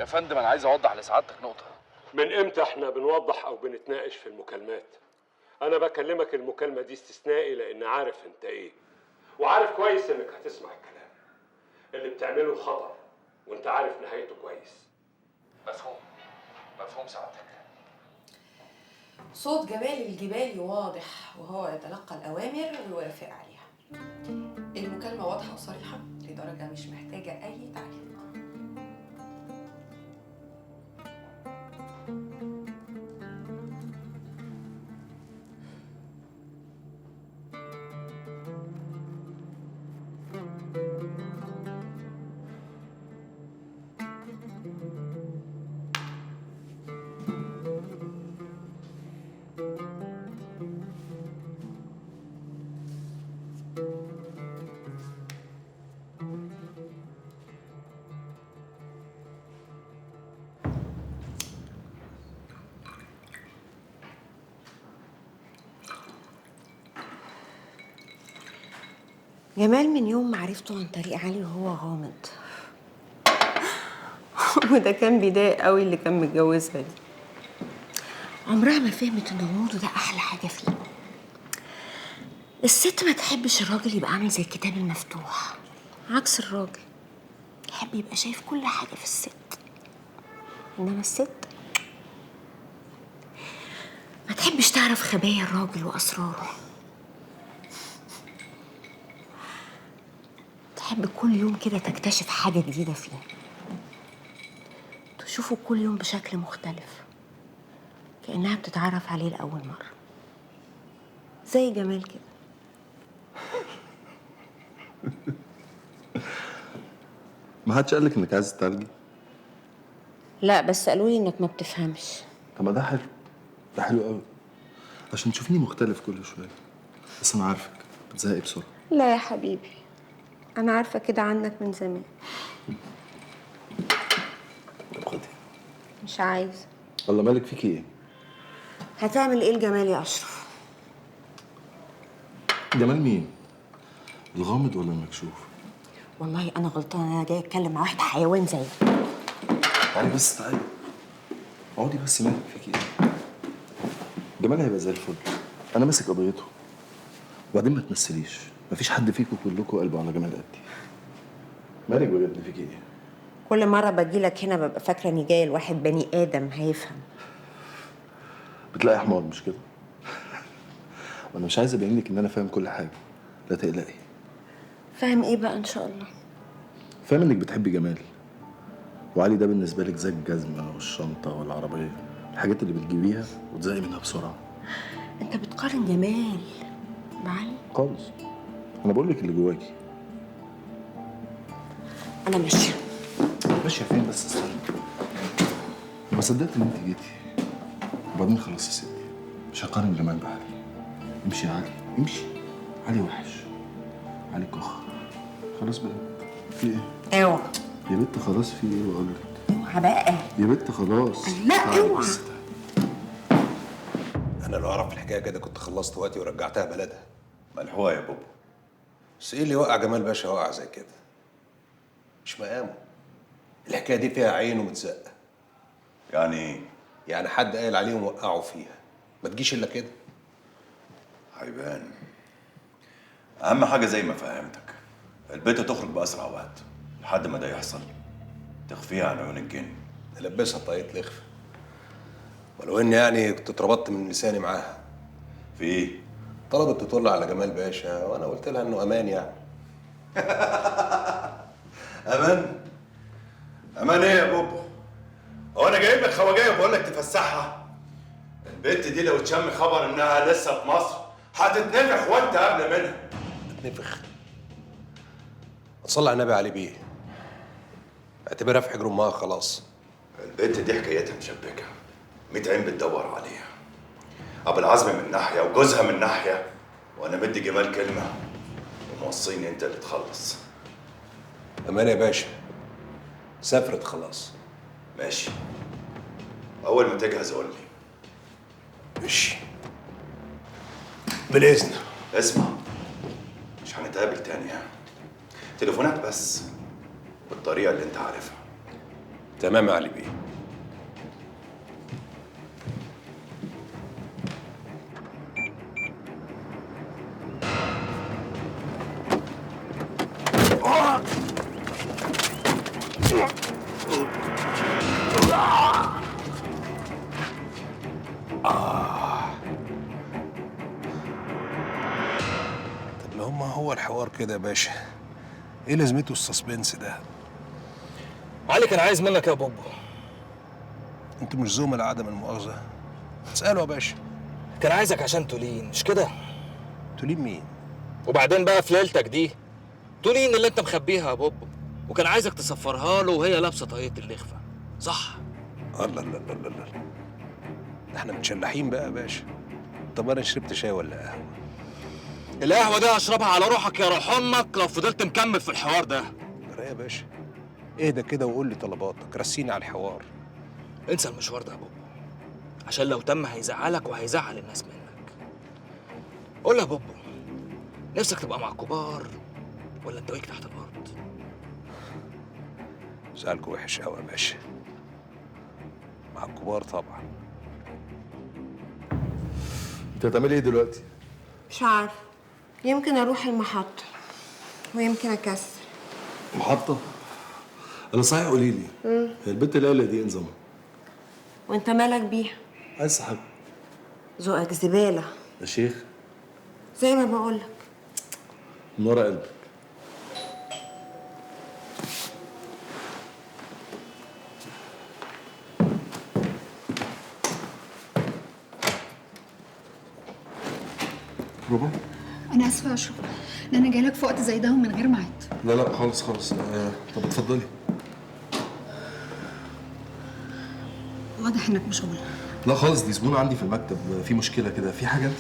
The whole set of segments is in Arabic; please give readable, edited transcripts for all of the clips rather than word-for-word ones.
يا فندم انا عايز اوضح لسعادتك نقطه. من امتى احنا بنوضح او بنتناقش في المكالمات؟ انا بكلمك المكالمه دي استثنائي لان عارف انت ايه، وعارف كويس انك هتسمع الكلام اللي بتعمله خطر، وانت عارف نهايته كويس. مفهوم سعادتك. صوت جمال الجبالي واضح وهو يتلقى الأوامر ويوافق عليها. المكالمة واضحة وصريحة لدرجة مش محتاجة أي تعليق. جمال من يوم ما عرفته عن طريق علي وهو غامض وده كان بيضايق قوي اللي كان متجوزها دي. عمرها ما فهمت ان غموضه ده احلى حاجه فيه. الست ما تحبش الراجل يبقى عامل زي الكتاب المفتوح، عكس الراجل يحب يبقى شايف كل حاجه في الست. انما الست ما تحبش تعرف خبايا الراجل واسراره، تحب كل يوم كده تكتشف حاجة جديدة فيه، تشوفه كل يوم بشكل مختلف، كأنها بتتعرف عليه لأول مرة، زي جمال كده. ما حدش قالك انك عايز تتعالجي؟ لا بس قالوا لي انك ما بتفهمش. طب ما ده حلو، ده حلو قوي عشان تشوفيني مختلف كل شويه. بس انا عارفك بتزهقي بسرعه. لا يا حبيبي، انا عارفة كده عنك من زمان. طب خدي. مش عايزة. والله مالك فيكي ايه؟ هتعمل ايه لجمال يا اشرف؟ جمال مين؟ الغامض ولا المكشوف؟ والله انا غلطانة، انا جاية اتكلم مع واحد حيوان زيك. تعالي بس تعالي اقعدي بس. مالك فيكي ايه؟ جمال هيبقى زي الفل، انا ماسك قضيته. وبعدين ما تمثليش، مفيش حد فيكم كلكم قلبه على جمال قدي. مالك بجد فيكي ايه؟ كل مرة باجيلك هنا ببقى فاكرة اني جاية لواحد بني ادم هيفهم. بتلاقي حمار مش كده؟ وانا مش عايز ابين لك ان انا فاهم كل حاجه، لا تقلقي. فاهم ايه بقى ان شاء الله؟ فاهم انك بتحبي جمال، وعلي ده بالنسبه لك زي الجزمه والشنطه والعربيه، الحاجات اللي بتجيبيها وتزهقي منها بسرعه. انت بتقارن جمال بعلي؟ خالص، انا بقول لك اللي جواكي. انا ماشيه. ماشيه فين بس؟ استنى، ما صدقت ان انت جيتي. وبعدين خلاص يا ستي، مش هقارن جمال بعلي. امشي يا علي، امشي. علي وحش، علي كخ. خلاص بقى، في ايه؟ اوعى يا بنت خلاص، في ايه بقول لك؟ اوعى بقى يا بنت خلاص. لا اوعى. انا لو اعرف الحكايه كده كنت خلصت وقتي ورجعتها بلدها. ملحوقه يا بابا. بس ايه اللي وقع جمال باشا وقع زي كده؟ مش مقامه. الحكايه دي فيها عين ومتزقه. يعني ايه؟ يعني حد قايل عليهم وقعوا فيها، ما تجيش الا كده. هيبان. اهم حاجه زي ما فهمتك، البنت تخرج باسرع وقت لحد ما ده يحصل، تخفيها عن عيون الجن. تلبسها طاقية لخفه. ولو اني يعني كنت اتربطت من لساني معاها. في ايه؟ طلبت تطل على جمال باشا وانا قلت لها انه امان يعني. امان؟ امان ايه يا بابا؟ هو انا جايب لك خواجايه وبقول لك تفسحها؟ البنت دي لو تشم خبر انها لسه في مصر هتتنفخ وانت قبل منها. تتنفخ؟ تصلي على النبي عليه بيه. اعتبرها في حجر امها خلاص. البنت دي حكايتها مشبكه، 100 عين بتدور عليها. ابو العزم من ناحيه وجوزها من ناحيه، وانا مدي جمال كلمه وموصيني انت اللي تخلص. امان يا باشا، سافرت خلاص. ماشي، اول ما تجهز قول لي. ماشي بالاذن. اسمع، مش هنتقابل تاني، تليفونات بس بالطريقه اللي انت عارفها. تمام يا علي بيه. طب ما هو الحوار كده يا باشا، ايه لازمته السسبنس ده؟ علي كان عايز منك يا بوبو. انتوا مش زملاء عدم المؤاخذة؟ اسأله يا باشا. كان عايزك عشان تولين، مش كده؟ تولين مين؟ وبعدين بقى في ليلتك دي تولين اللي انت مخبيها يا بوبو، وكان عايزك تسفرها له وهي لابسه طاقية اللخفه، صح؟ الله الله الله الله الله، ده احنا متشلحين بقى يا باشا. طب انا شربت شاي ولا قهوة؟ القهوه دي هشربها على روحك يا روح امك لو فضلت مكمل في الحوار ده. يا باشا اهدى كده وقول لي طلباتك، رسيني على الحوار. انسى المشوار ده يا بوبو، عشان لو تم هيزعلك وهيزعل الناس منك. قول يا بوبو، نفسك تبقى مع الكبار ولا انت واقف تحت الارض؟ سؤالك وحش قوي يا باشا. مع الكبار طبعا. انت هتعملي ايه دلوقتي؟ مش عارفه، يمكن اروح المحطه ويمكن اكسر. محطة؟ انا صحيح قولي لي، هي البنت ليلى دي انظمها؟ وانت مالك بيها؟ عايز صاحب ذوقك زباله يا شيخ زي ما بقولك. من ورا قلبك. ربع؟ أنا آسفة يا أشرف، إن أنا جايلك في وقت زي ده ومن غير ميعاد. لا لا خالص خالص. طب اتفضلي. واضح إنك مشغول. لا خالص، دي زبونة عندي في المكتب، في مشكلة كده. في حاجة انت؟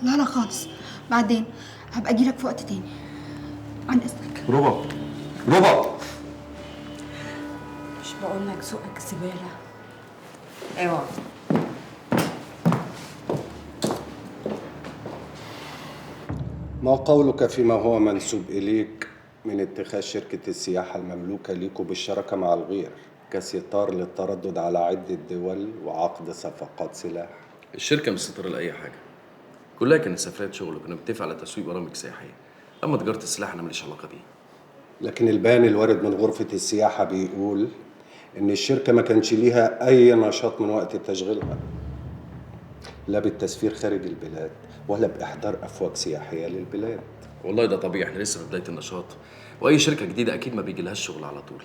لا لا خالص، بعدين هبقى أجيلك في وقت تاني. عن إذنك. ربع ربع. مش بقولك ذوقك زباله؟ ايوه. ما قولك فيما هو منسوب إليك من اتخاذ شركة السياحة المملوكة ليكوا بالشراكة مع الغير كستار للتردد على عدة دول وعقد صفقات سلاح؟ الشركة مش ستارة لأي حاجة، كلها كانت سفريات شغل وكنا بنتفق على تسويق برامج سياحية. أما تجارة السلاح أنا ماليش علاقة بيه. لكن البيان الوارد من غرفة السياحة بيقول إن الشركة ما كانش ليها أي نشاط من وقت تشغيلها، لا بالتسفير خارج البلاد ولا بإحضار أفواج سياحية للبلاد. والله ده طبيعي، احنا لسه في بداية النشاط، وأي شركة جديدة أكيد ما بيجيلهاش شغل على طول.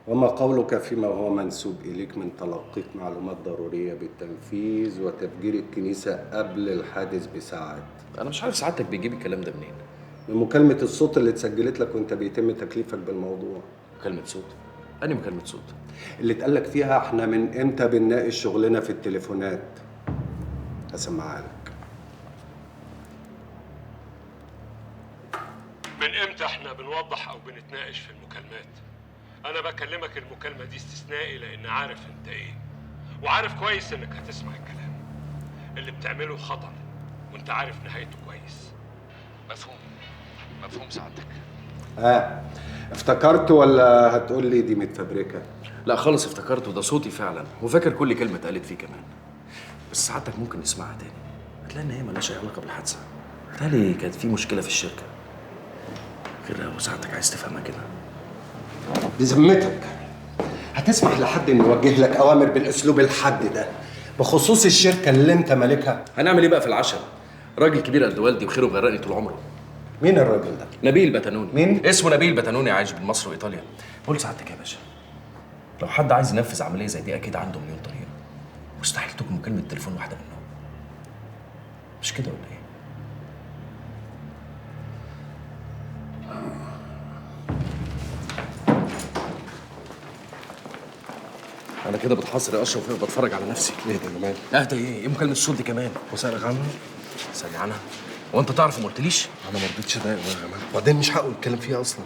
وما قولك فيما هو منسوب إليك من تلقيك معلومات ضرورية بالتنفيذ وتفجير الكنيسة قبل الحادث بساعات؟ أنا مش عارف سعادتك بيجيب الكلام ده منين. من مكالمة الصوت اللي اتسجلت لك وانت بيتم تكليفك بالموضوع. مكالمة صوت؟ أنهي مكالمة صوت؟ اللي اتقالك فيها احنا من امتى بنناقش شغلنا في التليفونات. هسمعها لك. من امتى احنا بنوضح او بنتناقش في المكالمات؟ انا بكلمك المكالمة دي استثنائي لان عارف انت ايه، وعارف كويس انك هتسمع الكلام. اللي بتعمله خطر وانت عارف نهايته كويس. مفهوم مفهوم سعادتك. افتكرت ولا هتقول لي دي متفبركة؟ لا خالص افتكرت، وده صوتي فعلا، وفاكر كل كلمة اتقالت فيه كمان. بس سعادتك ممكن نسمعها تاني، هتلاقي إن هي مالهاش أي علاقة بالحادثة. بالتالي كانت في مشكلة في الشركة، غير لو سعادتك عايز تفهمها كده. بذمتك هتسمح لحد انه يوجه لك اوامر بالاسلوب الحاد ده بخصوص الشركة اللي انت مالكها؟ هنعمل ايه بقى في العشاء؟ راجل كبير قد والدي وخيره مغرقني طول عمره. مين الراجل ده؟ نبيل بتنوني. مين؟ اسمه نبيل بتنوني، عايش بين مصر وايطاليا. بقول سعادتك يا باشا، لو حد عايز ينفذ عمليه زي دي اكيد عنده مليون طريقه، مستحيل تكون مكالمه تليفون واحده منهم. مش كده ولا ايه؟ انا كده بتحاصر يا اشرف وبتفرج على نفسي. ايه ده يا جمال؟ اهدى ايه مكالمه الصوت دي كمان؟ وسألك عنها؟ سألني عنها؟ هو انت تعرف وما قلتليش؟ انا ما رضيتش اضايقه يا جمال، وبعدين مش حقه يتكلم فيها اصلا.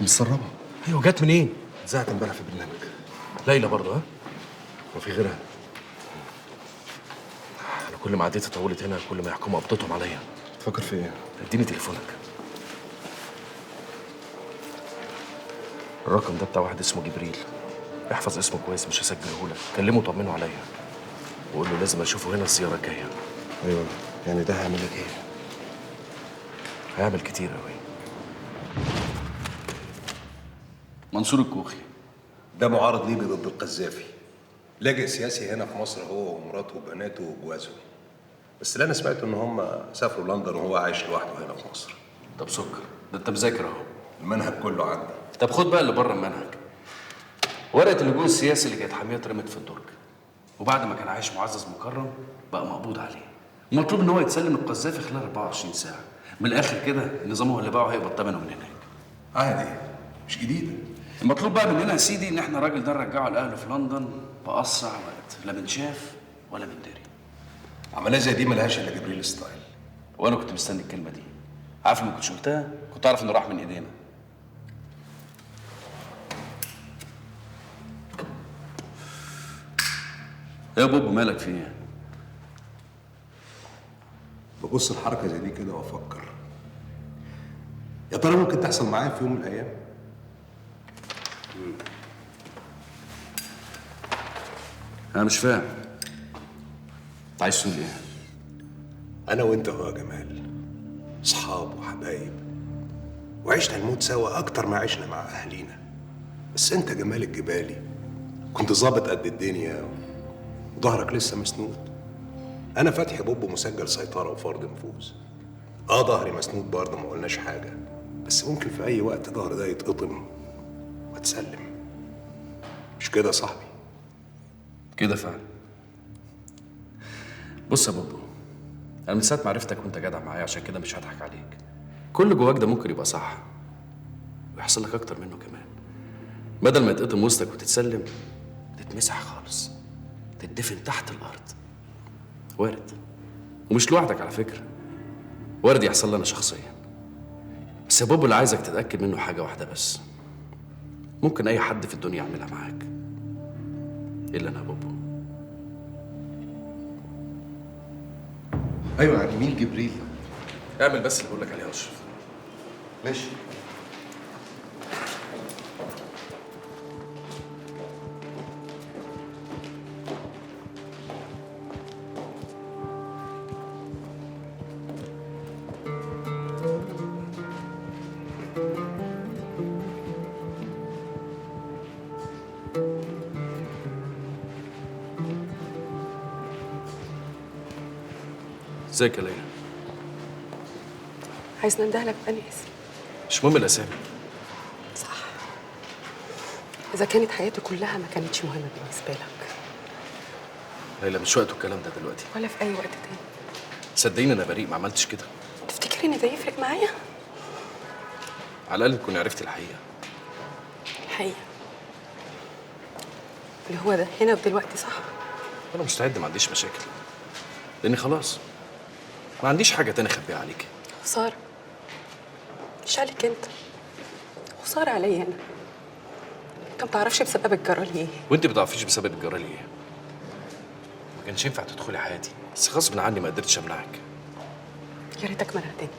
مسربه. ايوه جت منين؟ اتذاعت امبارح في برنامج. ليلى برضه ها؟ وفي غيرها؟ انا كل ما عديت طولت هنا كل ما يحكموا قبضتهم عليا. تفكر في ايه؟ اديني تليفونك. الرقم ده بتاع واحد اسمه جبريل. احفظ اسمه كويس، مش هسجله لك. كلمه طمنه عليا وقول له لازم اشوفه هنا الزياره الجايه. ايوه، يعني ده هيعمل لك ايه؟ هيعمل كتير قوي. منصور الكوخي ده معارض ليبي ضد القذافي، لاجئ سياسي هنا في مصر هو ومراته وبناته وجوازه. بس اللي انا سمعته ان هم سافروا لندن وهو عايش لوحده هنا في مصر. طب سكر، ده انت مذاكر اهو. المنهج كله عندي. طب خد بقى اللي بره المنهج. ورقه اللجوء السياسي اللي كانت حاميه اترمت في الدرج، وبعد ما كان عايش معزز مكرم بقى مقبوض عليه. المطلوب ان هو يتسلم القذافي خلال 24 ساعه. من الاخر كده النظام هو اللي باعه هيقبض ثمنه من هناك. عادي، مش جديده. المطلوب بقى مننا يا سيدي ان احنا الراجل ده نرجعه لاهله في لندن باسرع وقت، لا من شاف ولا من داري. عمليه زي دي ملهاش الا جبريل ستايل. وانا كنت مستني الكلمه دي. عارف لما كنتش قلتها كنت اعرف انه راح من ايدينا. يا بوب مالك في ايه؟ ببص الحركه زي دي كده وافكر، يا ترى ممكن تحصل معايا في يوم من الايام؟ انا مش فاهم. انت عايز تقول ايه؟ انا وانت هو يا جمال اصحاب وحبايب، وعشنا نموت سوا اكتر ما عشنا مع اهالينا. بس انت جمال الجبالي كنت ظابط قد الدنيا وظهرك لسه مسنود. انا فتحي بوب مسجل سيطره وفرض نفوذ. ظهري مسنود برضه، ما قلناش حاجه، بس ممكن في اي وقت ظهر ده يتقطم واتسلم. مش كده يا صاحبي؟ كده فعلا. بص يا بوبو، انا من ساعه ما عرفتك وانت جدع معايا، عشان كده مش هضحك عليك. كل جواك ده ممكن يبقى صح ويحصل لك اكتر منه كمان. بدل ما يتقطم وسطك وتتسلم، تتمسح خالص، تدفن تحت الارض. وارد، ومش لوحدك على فكره. وارد يحصل لي انا شخصيا. بس يا بوبو اللي عايزك تتاكد منه حاجه واحده بس، ممكن اي حد في الدنيا يعملها معاك الا انا يا بوبو. ايوه، يعني مين جبريل؟ اعمل بس اللي بقول لك عليه يا اشرف. ماشي. ازيك يا ليلى؟ عايز ننده لك بأني اسم؟ مش مهم الاسامي. صح. إذا كانت حياتي كلها ما كانتش مهمة بالنسبة لك، ليلى مش وقته الكلام ده دلوقتي. ولا في أي وقت تاني. صدقيني انا بريء، ما عملتش كده. تفتكر إن ده يفرق معايا؟ على الاقل تكوني عرفتي الحقيقه. الحقيقة اللي هو ده هنا ودلوقتي، صح؟ انا مستعد، ما عنديش مشاكل، لاني خلاص ما عنديش حاجه تاني اخبيها عليك. خسارة. مش عليك أنت، خسارة عليا أنا. أنت ما تعرفش بسبب الجرى لي إيه. وانت ما بتعرفيش بسبب الجرى لي ايه. ما كانش ينفع تدخلي حياتي، بس غصب عني ما قدرتش امنعك. يا ريتك منعتني.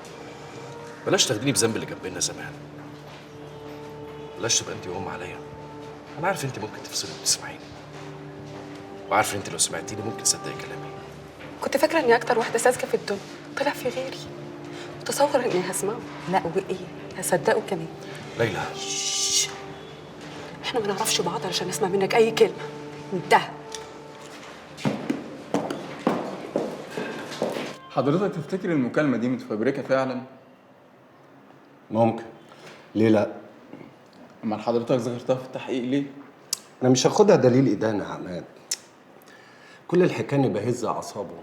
بلاش تاخديني بذنب اللي كان بينا زمان. بلاش تبقى انت وام عليا. انا عارف انت ممكن تفصلي وتسمعيني، وعارف انت لو سمعتيني ممكن تصدقي كلامي. كنت فاكرة إني أكتر واحدة ساذجة في الدنيا، طلع في غيري. متصور إني هسمعه، لا وإيه؟ هصدقه كمان. ليلى، إحنا ما نعرفش بعض علشان نسمع منك أي كلمة. انتهى. حضرتك تفتكر المكالمة دي متفبركة فعلا؟ ممكن. ليه لا؟ أمال حضرتك ذكرتها في التحقيق ليه؟ انا مش هاخدها دليل ادانه يا عماد. كل الحكايه اني بهز اعصابه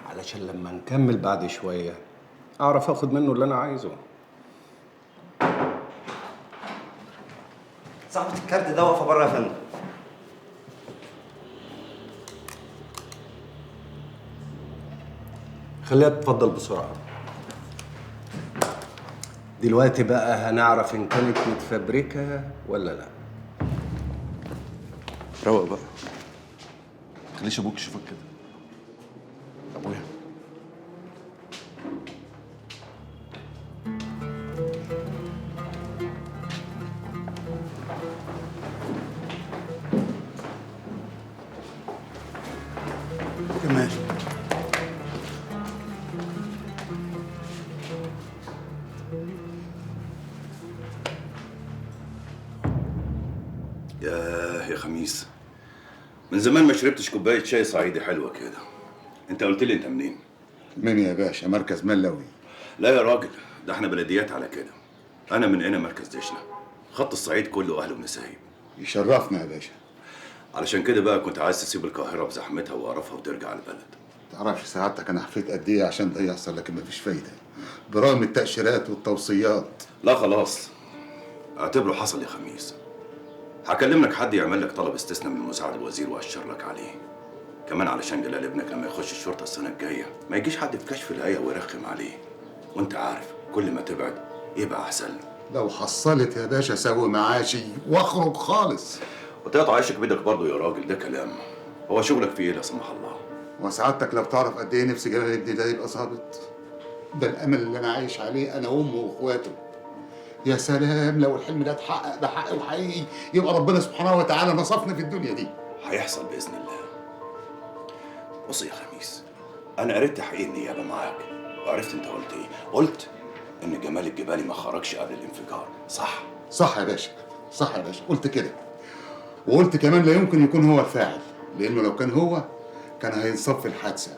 علشان لما نكمل بعد شويه اعرف اخد منه اللي انا عايزه. صاحبة الكارت ده واقفة بره يا فندم. خليها تتفضل بسرعه. دلوقتي بقى هنعرف ان كانت متفبركه ولا لا. روق بقى. خليش ابوك يشوفك كده. ابويا، جمال. يا خميس، من زمان ما شربتش كوبايه شاي صعيدي حلوه كده. انت قلت لي انت منين؟ منين يا باشا؟ مركز ملوي. لا يا راجل، ده احنا بلديات على كده. انا من هنا مركز دشنا، خط الصعيد كله اهل ونسايب. يشرفنا يا باشا. علشان كده بقى كنت عايز تسيب القاهره بزحمتها وقرفها وترجع البلد. تعرفش سعادتك انا حفيت قد ايه عشان ده يحصل، لكن مفيش فايده برغم التاشيرات والتوصيات. لا خلاص، اعتبره حصل يا خميس. هكلم لك حد يعمل لك طلب استثناء من مساعد الوزير واشر لك عليه. كمان علشان جلال ابنك لما يخش الشرطه السنه الجايه ما يجيش حد في كشف الهيئه ويرخم عليه. وانت عارف كل ما تبعد يبقى احسن. لو حصلت يا باشا سوي معاشي واخرج خالص. وتقطع عيشك بيدك برضه يا راجل، ده كلام. هو شغلك في ايه لا سمح الله؟ وسعادتك لو تعرف قد ايه نفسي جلال ابني ده يبقى ظابط. ده الامل اللي انا عايش عليه انا وامه واخواته. يا سلام لو الحلم ده اتحقق، ده حق وحقيقي، يبقى ربنا سبحانه وتعالى نصفنا في الدنيا دي. هيحصل باذن الله. بص يا خميس، انا قريت تحقيق النيابه معاك وعرفت انت قلت ايه. قلت ان جمال الجبالي ما خرجش قبل الانفجار، صح؟ صح يا باشا، صح يا باشا، قلت كده. وقلت كمان لا يمكن يكون هو الفاعل، لانه لو كان هو كان هينصف في الحادثه.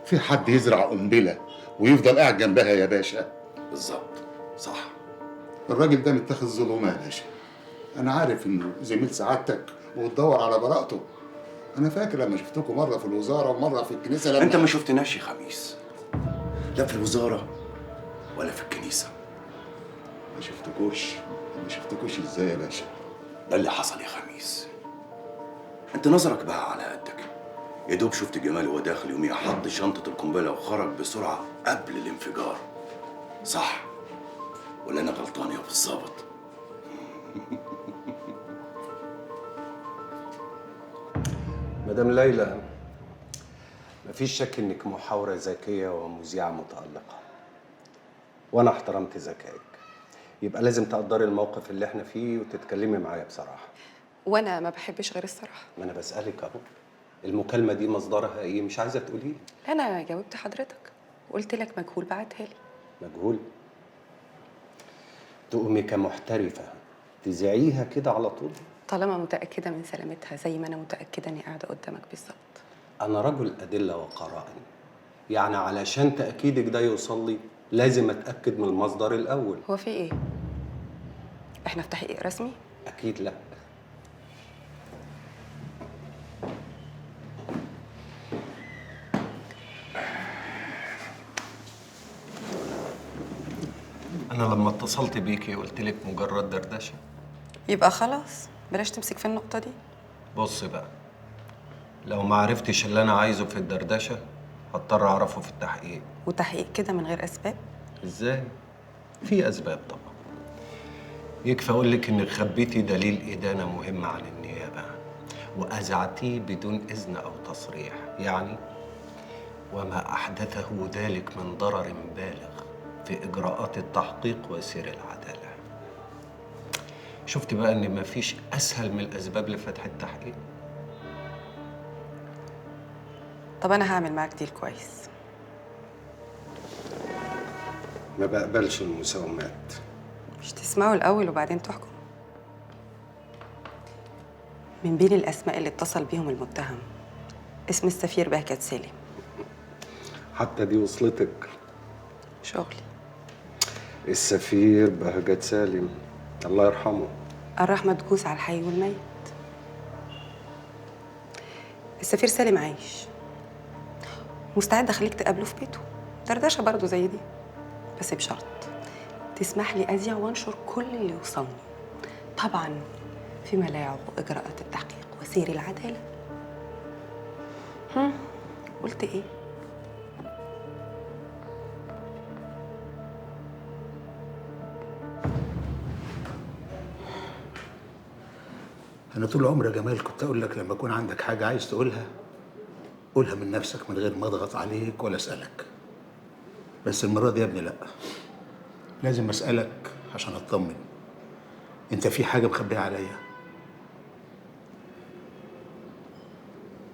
في حد يزرع قنبله ويفضل قاعد جنبها يا باشا؟ بالظبط، صح. الراجل ده متاخد ظلومه يا باشا. انا عارف انه زميل سعادتك وتدور على براءته. انا فاكر لما شفتكم مره في الوزاره ومره في الكنيسه. لما انت ما شفتناش يا خميس، لا في الوزاره ولا في الكنيسه. ما شفتكوش ازاي يا باشا؟ ده اللي حصل يا خميس. انت نظرك بقى على قدك. يا دوب شفت جمال وهو داخل يوميها حط شنطه القنبله وخرج بسرعه قبل الانفجار، صح؟ ولا انا غلطان يا ابو الظابط؟ مدام ليلى، مفيش شك انك محاورة ذكية ومذيعة متألقة، وانا احترمت ذكائك. يبقى لازم تقدري الموقف اللي احنا فيه وتتكلمي معايا بصراحة. وانا ما بحبش غير الصراحه. ما انا بسألك اهو، المكالمة دي مصدرها ايه؟ مش عايزة تقولي؟ انا جاوبت حضرتك وقلت لك مجهول بعتها لي. مجهول؟ تقومي كمحترفة تذيعيها كده على طول؟ طالما متاكده من سلامتها زي ما انا متاكده اني قاعده قدامك بالظبط. أنا رجل أدلة وقرائن، يعني علشان تأكيدك ده يوصل لي لازم أتأكد من المصدر الأول. هو في إيه؟ إحنا في تحقيق رسمي؟ أكيد لأ. أنا لما اتصلت بيكي قلت لك مجرد دردشة. يبقى خلاص بلاش تمسك في النقطة دي. بص بقى، لو ما عرفتش اللي أنا عايزه في الدردشة هضطر أعرفه في التحقيق. وتحقيق كده من غير أسباب؟ إزاي؟ في أسباب طبعا. يكفي أقول لك إنك خبيتي دليل إدانة مهم عن النيابة وأذعتيه بدون إذن أو تصريح، يعني وما أحدثه ذلك من ضرر بالغ في إجراءات التحقيق وسير العدالة. شفت بقى إن مفيش أسهل من الأسباب لفتح التحقيق. طب أنا هعمل معاك ديل كويس. ما بقبلش المساومات. مش تسمعوا الأول وبعدين تحكم؟ من بين الأسماء اللي اتصل بيهم المتهم اسم السفير بهجت سالم. حتى دي وصلتك؟ شغلي. السفير بهجت سالم الله يرحمه. الرحمة تجوز على الحي والميت. السفير سالم عايش، مستعد أخليك تقابله في بيته، دردشة برضه زي دي، بس بشرط تسمح لي أذيع وأنشر كل اللي يوصلني، طبعا فيما لا يعوق إجراءات التحقيق وسير العدالة. قلت إيه؟ أنا طول عمري يا جمال كنت أقول لك لما يكون عندك حاجة عايز تقولها قولها من نفسك من غير ما أضغط عليك ولا أسألك. بس المرة دي يا ابني لأ، لازم أسألك عشان أطمن. أنت في حاجة مخبيها عليا؟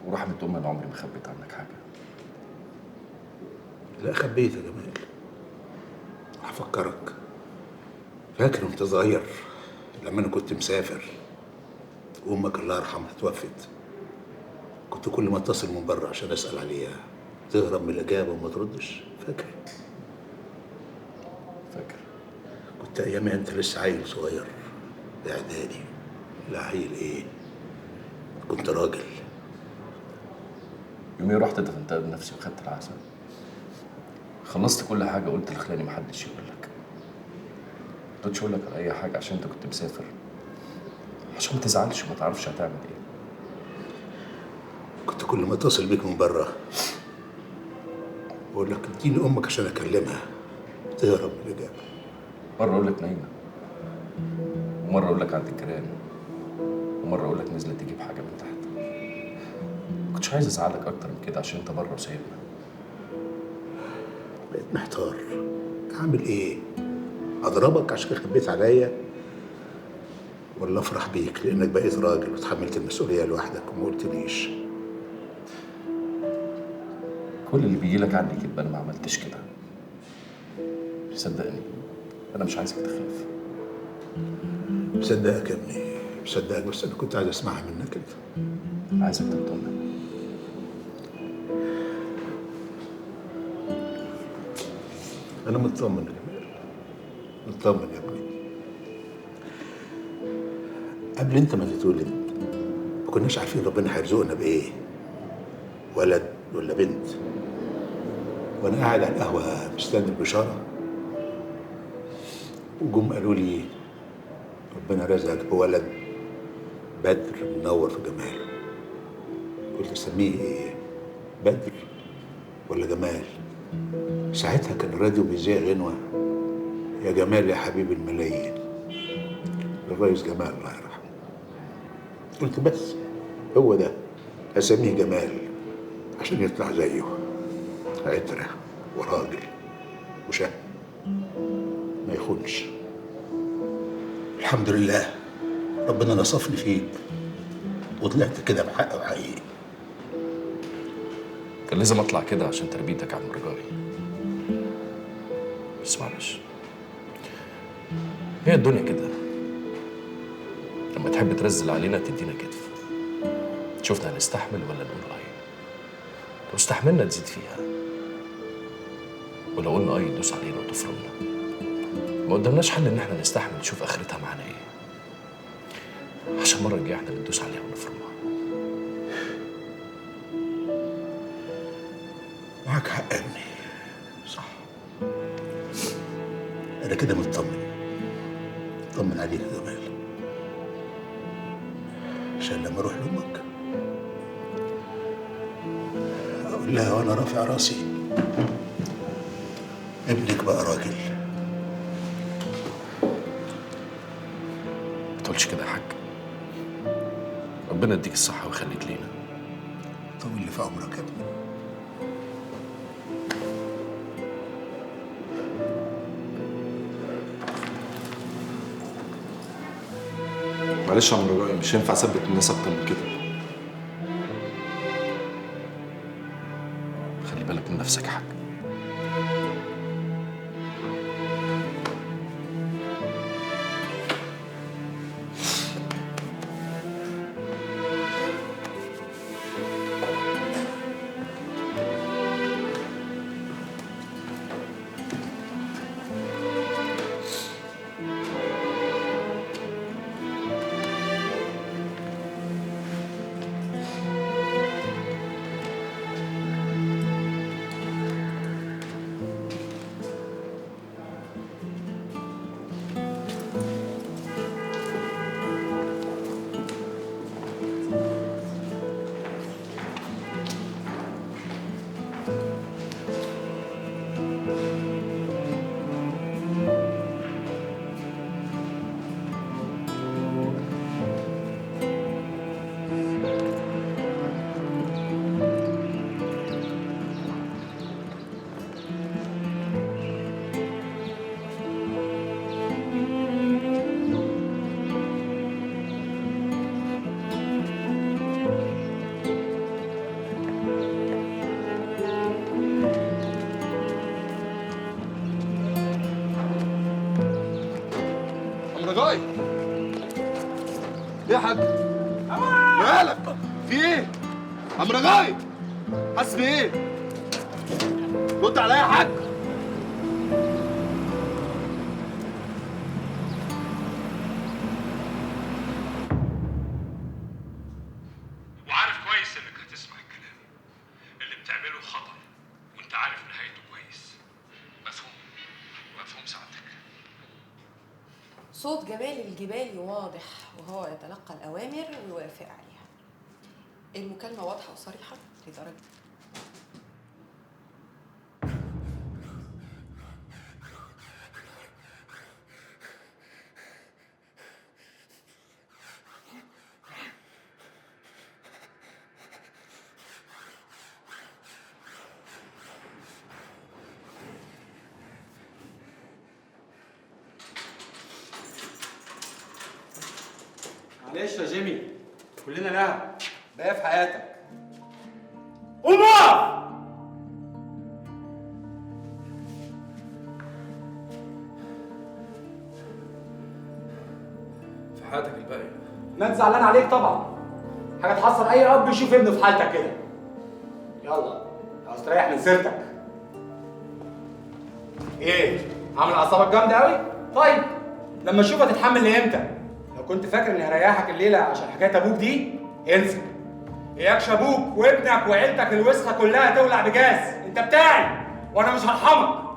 ورحمة أمي أنا عمري ما خبيت عنك حاجة. لا خبيت يا جمال. هفكرك. فاكر وانت صغير لما انا كنت مسافر وامك الله يرحمها توفت، كنت كل ما اتصل من بره عشان اسال عليها تهرب من الاجابه وما تردش؟ فاكر؟ فاكر. كنت ايامها انت لسه عيل صغير اعدادي. لا عيل ايه، كنت راجل. يومي رحت دفنتها بنفسي وخدت العزاء. خلصت كل حاجه، قلت لخلاني محدش يقول لك. ما قلتش اقول لك على اي حاجه عشان انت كنت مسافر، عشان ما تزعلش وما تعرفش هتعمل ايه. كنت كل ما اتصل بيك من بره بقول لك اديني امك عشان اكلمها تهرب من الاجابه. مره اقول لك نايمه، ومره اقول لك عند الجيران، ومره اقول لك نزلت تجيب حاجه من تحت. ما كنتش عايز ازعلك اكتر من كده عشان انت بره وسايبنا. بقيت محتار اعمل ايه؟ اضربك عشان خبيت عليا، ولا افرح بيك لانك بقيت راجل وتحملت المسؤوليه لوحدك وما قلتليش؟ كل اللي بيجي لك عني كده انا ما عملتش كده. صدقني انا مش عايزك تخاف. مصدقك يا ابني، مصدقك، بس انا كنت عايز اسمعها منك انت. عايزك تطمن. انا مطمن يا جمال، مطمن يا ابني. قبل انت ما تتولد ما كناش عارفين ربنا هيرزقنا بايه، ولد ولا بنت. وانا قاعد على القهوه مستني البشاره وجم قالوا لي ربنا رزقك بولد بدر منور في جمال. قلت اسميه ايه، بدر ولا جمال؟ ساعتها كان الراديو بيذيع غنوه يا جمال يا حبيب الملايين الرئيس جمال الله يرحمه. قلت بس هو ده، اسميه جمال عشان يطلع زيه عترة وراجل وشهم ما يخونش. الحمد لله ربنا نصفني فيك وطلعت كده بحق وحقيقي. كان لازم اطلع كده عشان تربيتك يا عم رجائي، بس معلش، هي الدنيا كده. لما تحب ترزل علينا تدينا كتف، شوفنا هنستحمل ولا نقول اي. لو استحملنا تزيد فيها، ولو قلنا اي تدوس علينا وتفرمنا. ما قدامناش حل ان احنا نستحمل نشوف اخرتها معانا ايه، عشان المره الجايه احنا اللي ندوس عليها ونفرمها. معاك حق يا ابني، صح. انا كده مطمن، طمن عليك يا جمال، عشان لما اروح لامك اقول لها وانا رافع راسي ابنك بقى راجل. ما تقولش كده يا حاج، ربنا يديك الصحه ويخليك لينا. طول لي في عمرك يا ابني. معلش يا عم رجائي، مش هينفع اثبت الناس اكتر من كده. خلي بالك من نفسك يا حاج. يا حاج؟ مالك؟ في ايه؟ عم رجاي حاسس بايه؟ رد عليا يا حاج. وعارف كويس انك هتسمع الكلام اللي بتعمله خطر، وانت عارف نهايته كويس. مفهوم سعادتك؟ صوت جمال الجبالي واضح وهو يتلقى الأوامر ويوافق عليها. المكالمة واضحة وصريحة لدرجة معلش يا جيمي، كلنا لعب بقى في حياتك. قوم اقف! في حياتك الباقية. ما انت زعلان عليك طبعا. حاجه تحصل اي اب يشوف ابنه في حالتك كده. يلا عاوز تريح من سيرتك. ايه؟ عامل اعصابك جامده قوي؟ طيب لما اشوف هتتحمل لامتى؟ لو كنت فاكر اني هريحك الليله عشان حكايه ابوك دي انسى. اياكش ابوك وابنك وعيلتك الوسخه كلها تولع بجاز. انت بتاعي وانا مش هرحمك.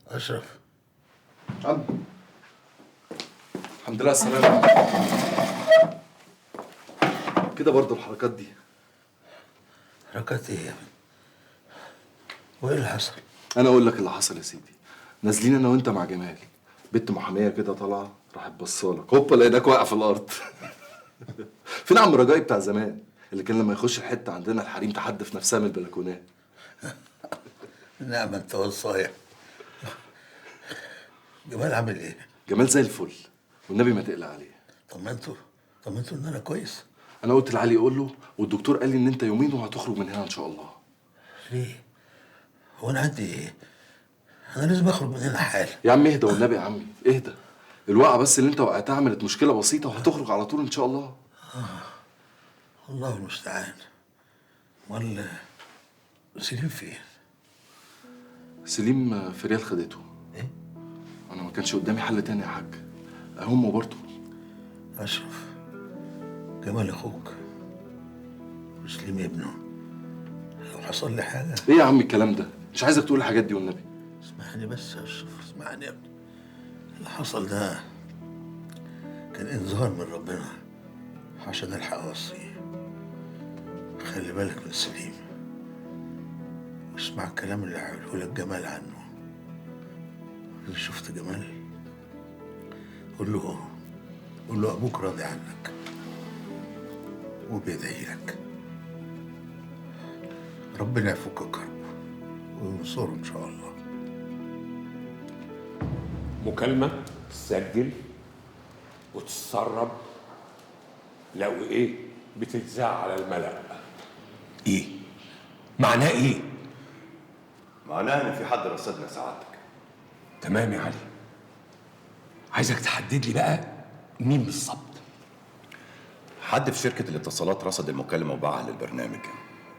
أشرف عم الحمد لله على السلامة. كده برضه الحركات دي. حركات ايه يا ابني؟ وايه اللي حصل؟ انا اقول لك اللي حصل يا سيدي. نازلين انا وانت مع جمال، بنت محاميه كده طالعه راحت بصالك، هوبا لقيناك واقع في الارض. فين عم رجائي بتاع زمان اللي كان لما يخش الحته عندنا الحريم تحدف نفسها من البلكونات؟ نعم انت والصايع. جمال عامل ايه؟ جمال زي الفل والنبي ما تقلق عليه. طمنته ان انا كويس. انا قلت لعلي يقول له، والدكتور قال لي ان انت يومين وهتخرج من هنا ان شاء الله. ليه؟ هو انا عندي ايه؟ انا لازم اخرج من هنا حالا. يا عم اهدى والنبي يا عمي اهدى. الوقعه بس اللي انت وقعتها عملت مشكله بسيطه وهتخرج على طول ان شاء الله. الله المستعان. امال سليم فين؟ سليم في ريال خدته. ايه؟ انا ما كانش قدامي حل تاني يا حاج. امه برضه. اشرف، جمال اخوك وسليم ابنه، لو حصل لي حاجه. ايه يا عم الكلام ده؟ مش عايزك تقول الحاجات دي والنبي. اسمعني بس يا اشرف، اسمعني يا ابني. اللي حصل ده كان انذار من ربنا عشان الحق اوصيه. خلي بالك من سليم واسمع الكلام اللي هيقوله لك جمال عنه. إذا شفت جمال قول له ابوك راضي عنك وبيدعي لك. ربنا يفك كربه وينصره ان شاء الله. مكالمة تسجل وتتسرب، لو ايه بتتذاع على الملأ. ايه؟ معناه ايه؟ معناها ان في حد رصدنا سعادتك. تمام يا علي. عايزك تحدد لي بقى مين بالظبط. حد في شركة الاتصالات رصد المكالمة وباعها للبرنامج.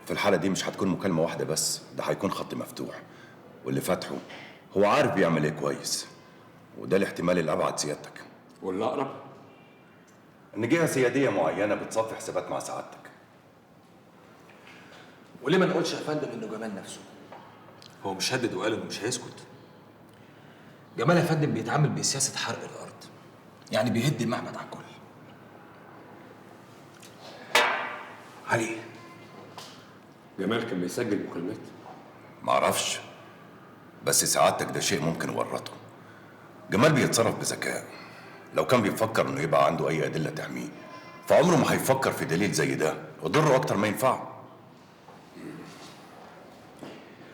في الحالة دي مش هتكون مكالمة واحدة بس، ده هيكون خط مفتوح، واللي فاتحه هو عارف بيعمل ايه كويس، وده الاحتمال الأبعد سيادتك. واللي أقرب إن جهة سيادية معينة بتصفي حسابات مع سعادتك. وليه ما نقولش يا فندم انه جمال نفسه؟ هو مش هدد وقال انه مش هيسكت. جمال يا فندم بيتعامل بسياسة حرق الأرض، يعني بيهد المعبد على الكل. علي، جمال كان بيسجل مكالمات؟ معرفش، بس سعادتك ده شيء ممكن ورطه. جمال بيتصرف بذكاء. لو كان بيفكر انه يبقى عنده اي ادله تحميه فعمره ما هيفكر في دليل زي ده وضره اكتر ما ينفعه.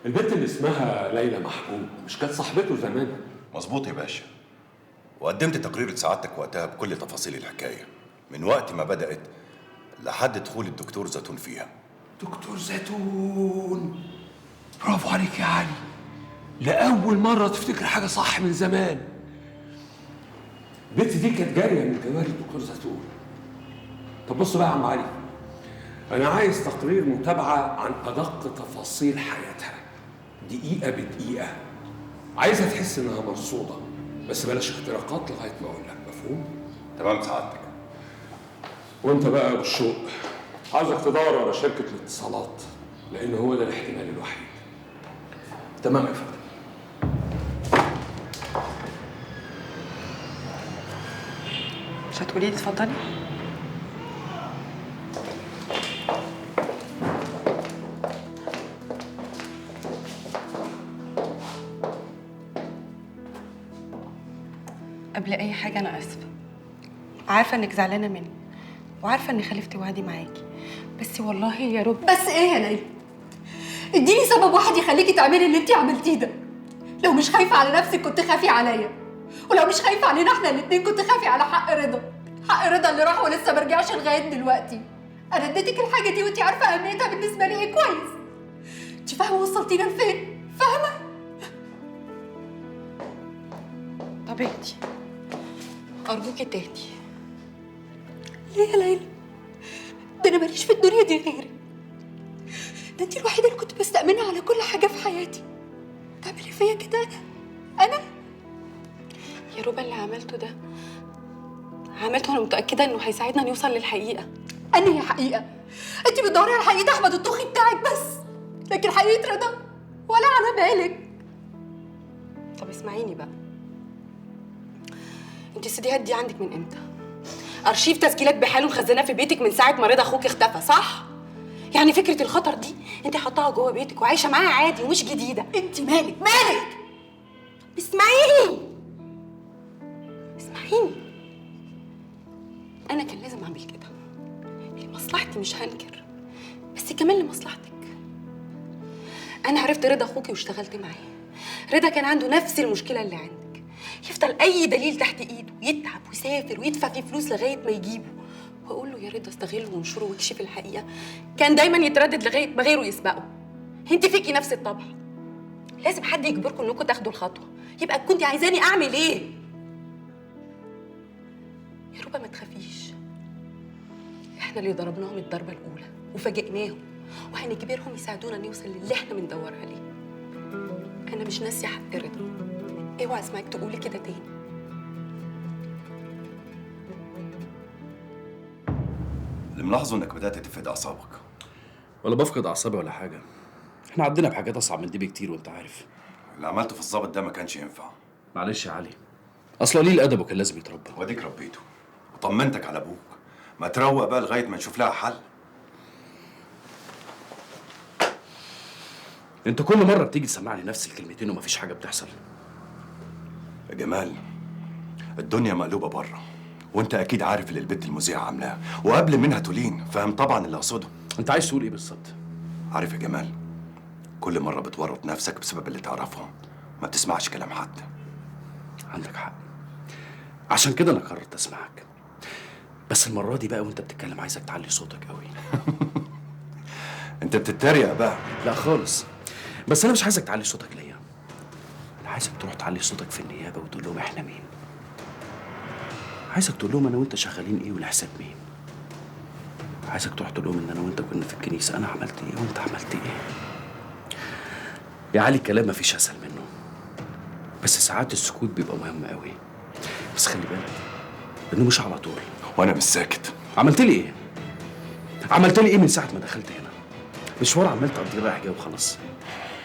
البنت اللي اسمها ليلى محبوب مش كانت صاحبته زمان؟ مظبوط يا باشا. وقدمت تقرير لسعادتك وقتها بكل تفاصيل الحكايه، من وقت ما بدات لحد دخول الدكتور زيتون فيها. دكتور زيتون، برافو عليك يا علي، لأول مرة تفتكر حاجة صح من زمان. البنت دي كانت جارية من جواري الدكتور زيتون. طب بص بقى يا عم علي، أنا عايز تقرير متابعة عن أدق تفاصيل حياتها، دقيقة بدقيقة. عايزها تحس إنها مرصودة، بس بلاش اختراقات لغاية ما أقول لك، مفهوم؟ تمام سعادتك. وأنت بقى يا أبو الشوق، عايزك تدور على شركة الاتصالات، لأن هو ده الاحتمال الوحيد. تمام يا فندم. مش هتقولي لي اتفضلي؟ قبل اي حاجه انا اسفه، عارفه انك زعلانه مني وعارفه اني خالفت وعدي معاكي، بس والله يا رب. بس ايه يا ليلى؟ اديني سبب واحد يخليكي تعملي اللي انت عملتيه ده. لو مش خايفه على نفسك كنت خافي عليا، ولو مش خايفه علينا احنا الاتنين كنت خافي على حق رضا. حق رضا اللي راح ولسه ما رجعش لغايه دلوقتي. انا اديتك الحاجه دي وانت عارفه اهميتها بالنسبه لي ايه كويس. انت فاهمه وصلتينا لفين؟ فاهمه؟ طب اهدي، ارجوكي تهدي. ليه يا ليلى؟ ده انا ماليش في الدنيا دي غيرك. ده انت الوحيده اللي كنت بستأمنها على كل حاجه في حياتي. تعملي فيا كده انا؟ يا ربا اللي عملته ده عملته وانا متاكده انه هيساعدنا نوصل للحقيقه. انهي حقيقه؟ انت بتدوري على حقيقه احمد الطوخي بتاعك بس، لكن حقيقه رضا ولا على بالك. طب اسمعيني بقى، انت السيديهات دي عندك من امتى؟ ارشيف تسجيلات بحاله مخزناه في بيتك من ساعه ما رضا اخوك اختفى، صح؟ يعني فكره الخطر دي انت حطاها جوه بيتك وعايشه معاها عادي ومش جديده. انت مالك؟ مالك؟ اسمعيني اسمعيني، انا كان لازم اعمل كده لمصلحتي، مش هنكر، بس كمان لمصلحتك. انا عرفت رضا اخوكي واشتغلت معاه. رضا كان عنده نفس المشكله اللي عندك، يفضل اي دليل تحت ايده يتعب ويسافر ويدفع فيه فلوس لغايه ما يجيبه، واقول له يا رضا استغله وانشره واكشف الحقيقه، كان دايما يتردد لغايه ما غيره يسبقه. انت فيكي نفس الطبع، لازم حد يجبركم انكم تاخدوا الخطوه. يبقى كنت عايزاني اعمل ايه؟ يا ربا ما تخافيش، احنا اللي ضربناهم الضربه الاولى وفاجئناهم، وهنجبرهم يساعدونا نوصل للي احنا بندور عليه. انا مش ناسيه حق رضا، اوعى اسمعك تقولي كده تاني. اللي ملاحظه انك بدات تفقد اعصابك. ولا بفقد اعصابي ولا حاجه، احنا عدينا بحاجات اصعب من دي بكتير وانت عارف. اللي عملته في الظابط ده ما كانش ينفع. معلش يا علي، اصل قليل ادبه كان لازم يتربى. واديك ربيته وطمنتك على ابوك، ما تروق بقى لغايه ما نشوف لها حل. انت كل مره بتيجي تسمعني نفس الكلمتين ومفيش حاجه بتحصل. يا جمال، الدنيا مقلوبه بره، وانت اكيد عارف اللي البت المذيعه عاملاه، وقبل منها تولين، فاهم طبعا اللي اقصده. انت عايز تقول ايه بالظبط؟ عارف يا جمال، كل مره بتورط نفسك بسبب اللي تعرفهم، ما بتسمعش كلام حد. عندك حق، عشان كده انا قررت اسمعك، بس المره دي بقى وانت بتتكلم عايزك تعلي صوتك قوي. انت بتتريق بقى؟ لا خالص، بس انا مش عايزك تعلي صوتك ليا، انا عايزك تروح تعلي صوتك في النيابه وتقول لهم احنا مين. عايزك تقول لهم انا وانت شغالين ايه ولحساب مين. عايزك تروح تقول لهم ان انا وانت كنا في الكنيسه، انا عملت ايه وانت عملت ايه. يا علي الكلام مفيش اسهل منه، بس ساعات السكوت بيبقى مهم قوي. بس خلي بالك انه مش على طول. وانا مش ساكت. عملت لي ايه؟ عملت لي ايه من ساعه ما دخلت هنا؟ مشوار عمال تقضيه رايح جاي وخلاص.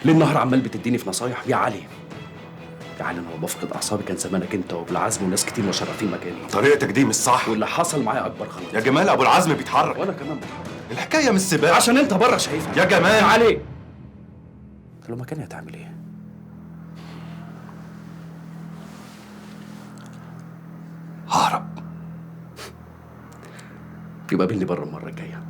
ليل نهار عمال بتديني في نصايح. يا علي يا علي، انا لو بفقد اعصابي كان زمانك انت وابو العزم وناس كتير مشرفين مكاني. طريقتك دي مش صح، واللي حصل معايا اكبر غلط. يا جمال ابو العزم بيتحرك وانا كمان بتحرك. الحكايه مش سباق عشان انت بره شايفها. يا جمال يا علي، انت لو مكاني هتعمل ايه؟ ههرب. يبقى قابلني بره المره الجايه.